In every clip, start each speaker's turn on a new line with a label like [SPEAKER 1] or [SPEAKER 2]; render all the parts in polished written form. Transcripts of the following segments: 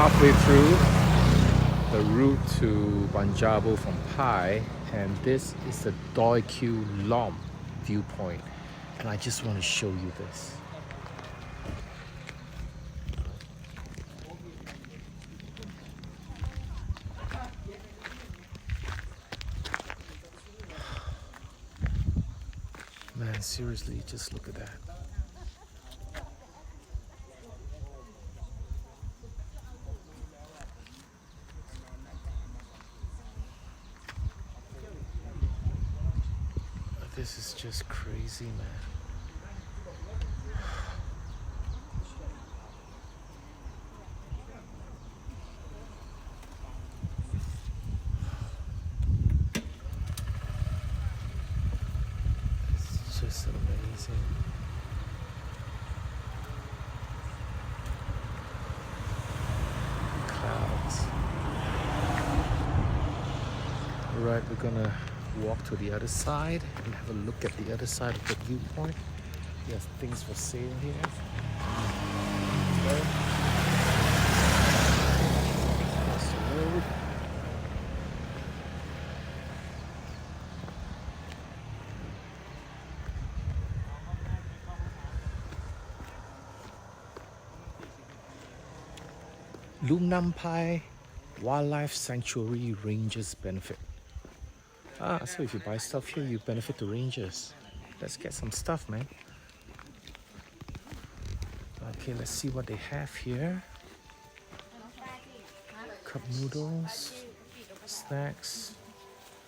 [SPEAKER 1] halfway through the route to Banjabo from Pai, and this is the Doi Kiew Lom viewpoint, and I just want to show you this. Man, seriously, just look at that. This is just crazy, man. It's just amazing. Clouds. All right, we're gonna walk to the other side and have a look at the other side of the viewpoint. There's things for sale here. Okay. Across the road. Lung Nam Pai Wildlife Sanctuary Rangers benefit. So if you buy stuff here, you benefit the rangers. Let's get some stuff, man. Okay, let's see what they have here. Cup noodles, snacks.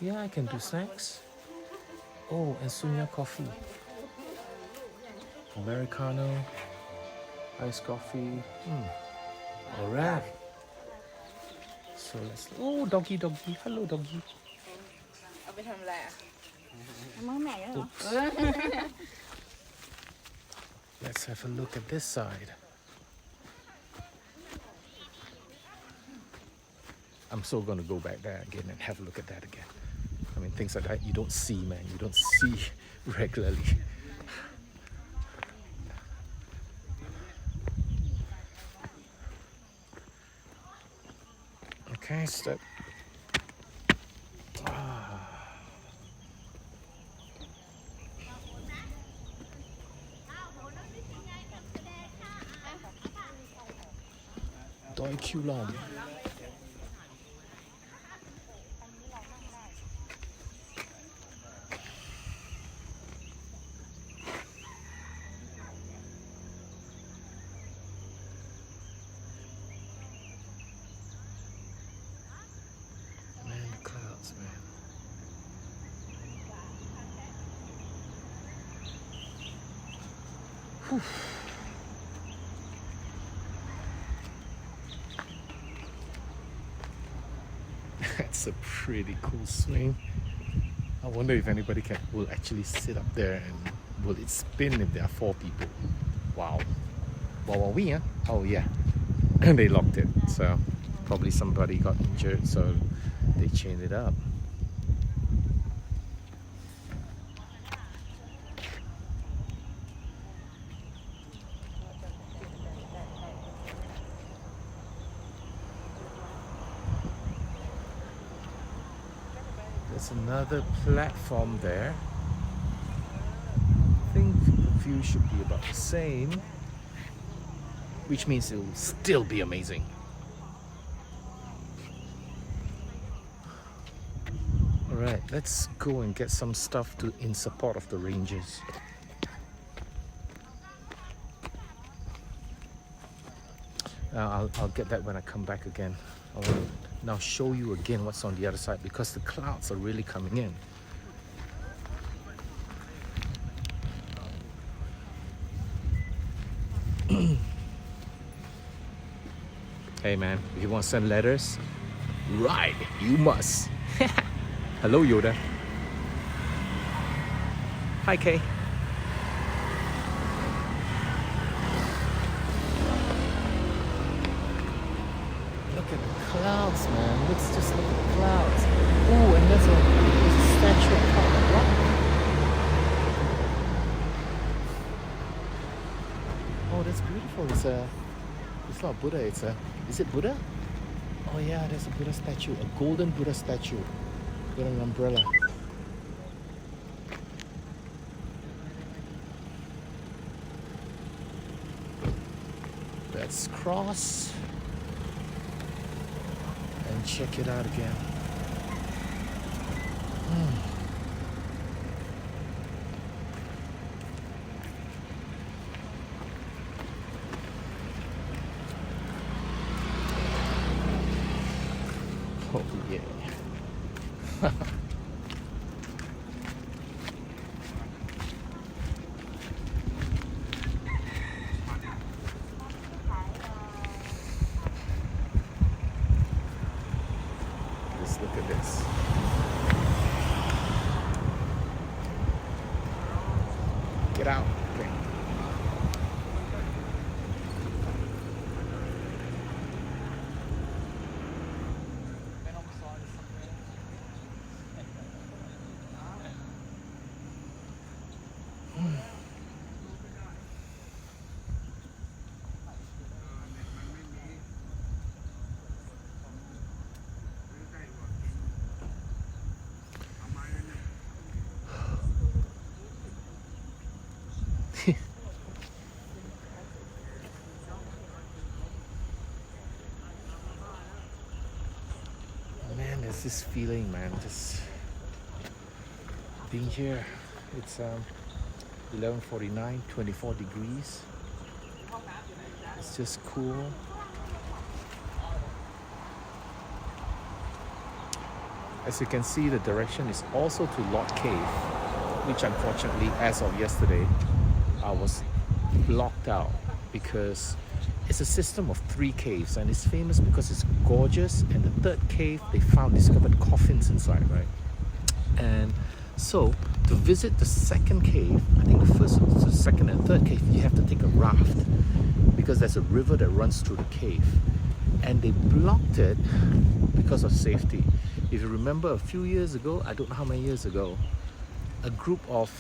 [SPEAKER 1] Yeah, I can do snacks. Oh, and Sunya coffee. Americano, iced coffee. All right. So let's. Oh, doggy. Hello, doggy. Let's have a look at this side. I'm so gonna go back there again and have a look at that again. I mean, things like that you don't see, man. You don't see regularly. Okay, step. Doi Kiew Lom. Man, the clouds, man. Whew. That's a pretty cool swing. I wonder if anybody will actually sit up there and will it spin if there are 4 people. Wow. Wow, huh? Oh yeah. And they locked it. So probably somebody got injured, so they chained it up. There's another platform there. I think the view should be about the same, which means it will still be amazing. Alright, let's go and get some stuff in support of the rangers. I'll get that when I come back again. I want to now show you again what's on the other side because the clouds are really coming in. Hey man, if you want to send letters, right, you must. Hello Yoda. Hi Kay. Look at the clouds, man. Just look at the clouds. Oh, and there's a statue of Papa. Oh, that's beautiful. It's a It's not Buddha, it's a... Is it Buddha? Oh yeah, there's a Buddha statue. A golden Buddha statue with an umbrella. Let's cross and check it out again. Oh yeah. Just look at this. Get out. Okay. Man, there's this feeling, man, just being here. It's 11:49, 24 degrees. It's just cool. As you can see, the direction is also to Lod Cave, which unfortunately, as of yesterday, I was blocked out because it's a system of 3 caves and it's famous because it's gorgeous. And the 3rd cave, they discovered coffins inside, right? And so to visit the 2nd cave, I think the 1st, the 2nd and 3rd cave, you have to take a raft because there's a river that runs through the cave. And they blocked it because of safety. If you remember a few years ago, I don't know how many years ago, a group of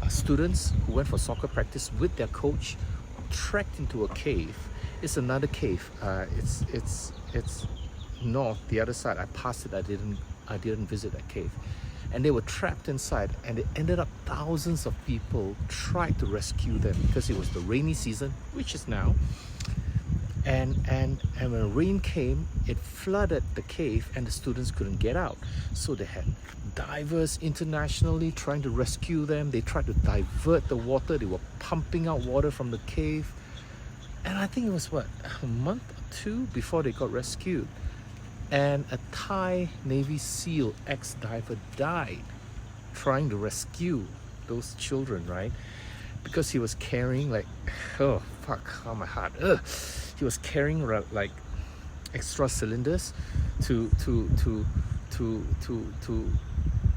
[SPEAKER 1] students who went for soccer practice with their coach trekked into a cave. It's another cave. It's north, the other side. I passed it. I didn't visit that cave, and they were trapped inside. And it ended up thousands of people tried to rescue them because it was the rainy season, which is now. And when rain came, it flooded the cave, and the students couldn't get out. So they had divers internationally trying to rescue them. They tried to divert the water. They were pumping out water from the cave. And I think it was, what, a month or 2 before they got rescued. And a Thai Navy SEAL ex-diver died trying to rescue those children, right? Because he was carrying like, oh fuck, how my heart. He was carrying like extra cylinders to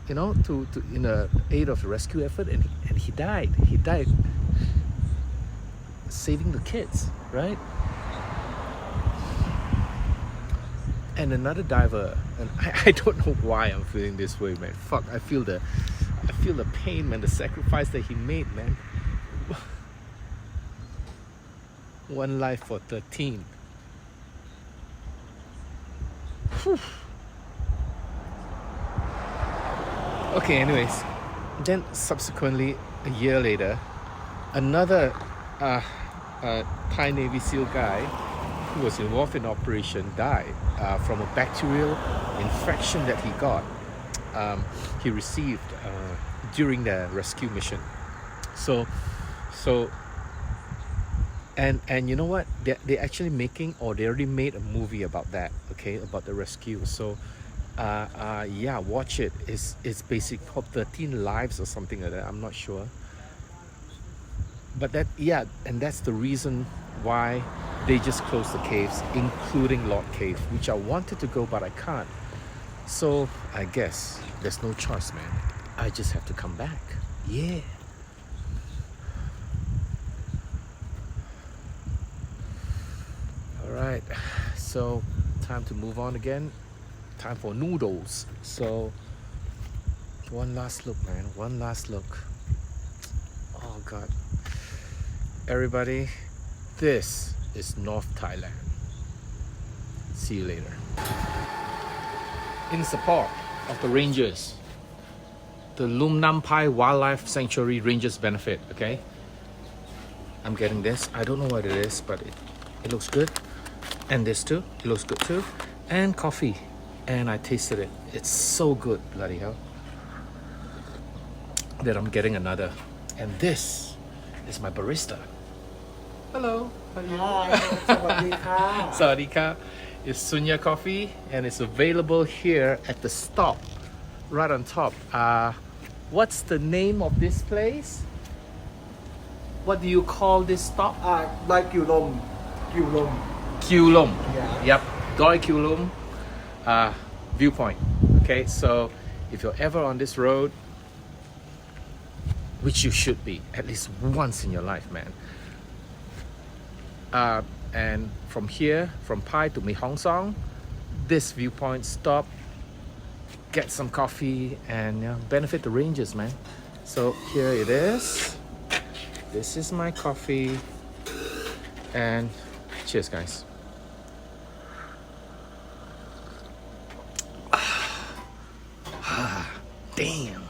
[SPEAKER 1] you know, to in a aid of the rescue effort, and he died. He died saving the kids, right? And another diver, and I don't know why I'm feeling this way, man. Fuck, I feel the pain, man, the sacrifice that he made, man. 1 life for 13. Whew. Okay, anyways, then subsequently, a year later, another Thai Navy SEAL guy who was involved in the operation died from a bacterial infection that he got. He received during the rescue mission. So and you know what? They're actually making, or they already made a movie about that. Okay, about the rescue. So yeah, watch it. It's basic called 13 Lives or something like that. I'm not sure. But that, yeah, and that's the reason why they just closed the caves, including Lod Cave, which I wanted to go, but I can't. So I guess there's no choice, man. I just have to come back. Yeah. All right. So time to move on again. Time for noodles. So one last look, man. One last look. Oh God. Everybody, this is North Thailand. See you later. In support of the rangers, the Lum Nampai Wildlife Sanctuary Rangers Benefit, okay? I'm getting this. I don't know what it is, but it looks good. And this too, it looks good too. And coffee. And I tasted it. It's so good, bloody hell. That I'm getting another. And this is my barista. Hello. How are you?
[SPEAKER 2] Hi, สวัสดีค่ะ
[SPEAKER 1] Sawadika. It's Sunya Coffee and it's available here at the stop, right on top. What's the name of this place? What do you call this stop?
[SPEAKER 2] like กิวลม
[SPEAKER 1] Kiew.
[SPEAKER 2] Yeah.
[SPEAKER 1] Yep, Doi Kiew. Viewpoint. Okay, so if you're ever on this road, which you should be at least once in your life, man. And from here, from Pai to Mi Hong Song, this viewpoint stop, get some coffee and benefit the rangers, man. So here it is. This is my coffee. And cheers, guys. Damn.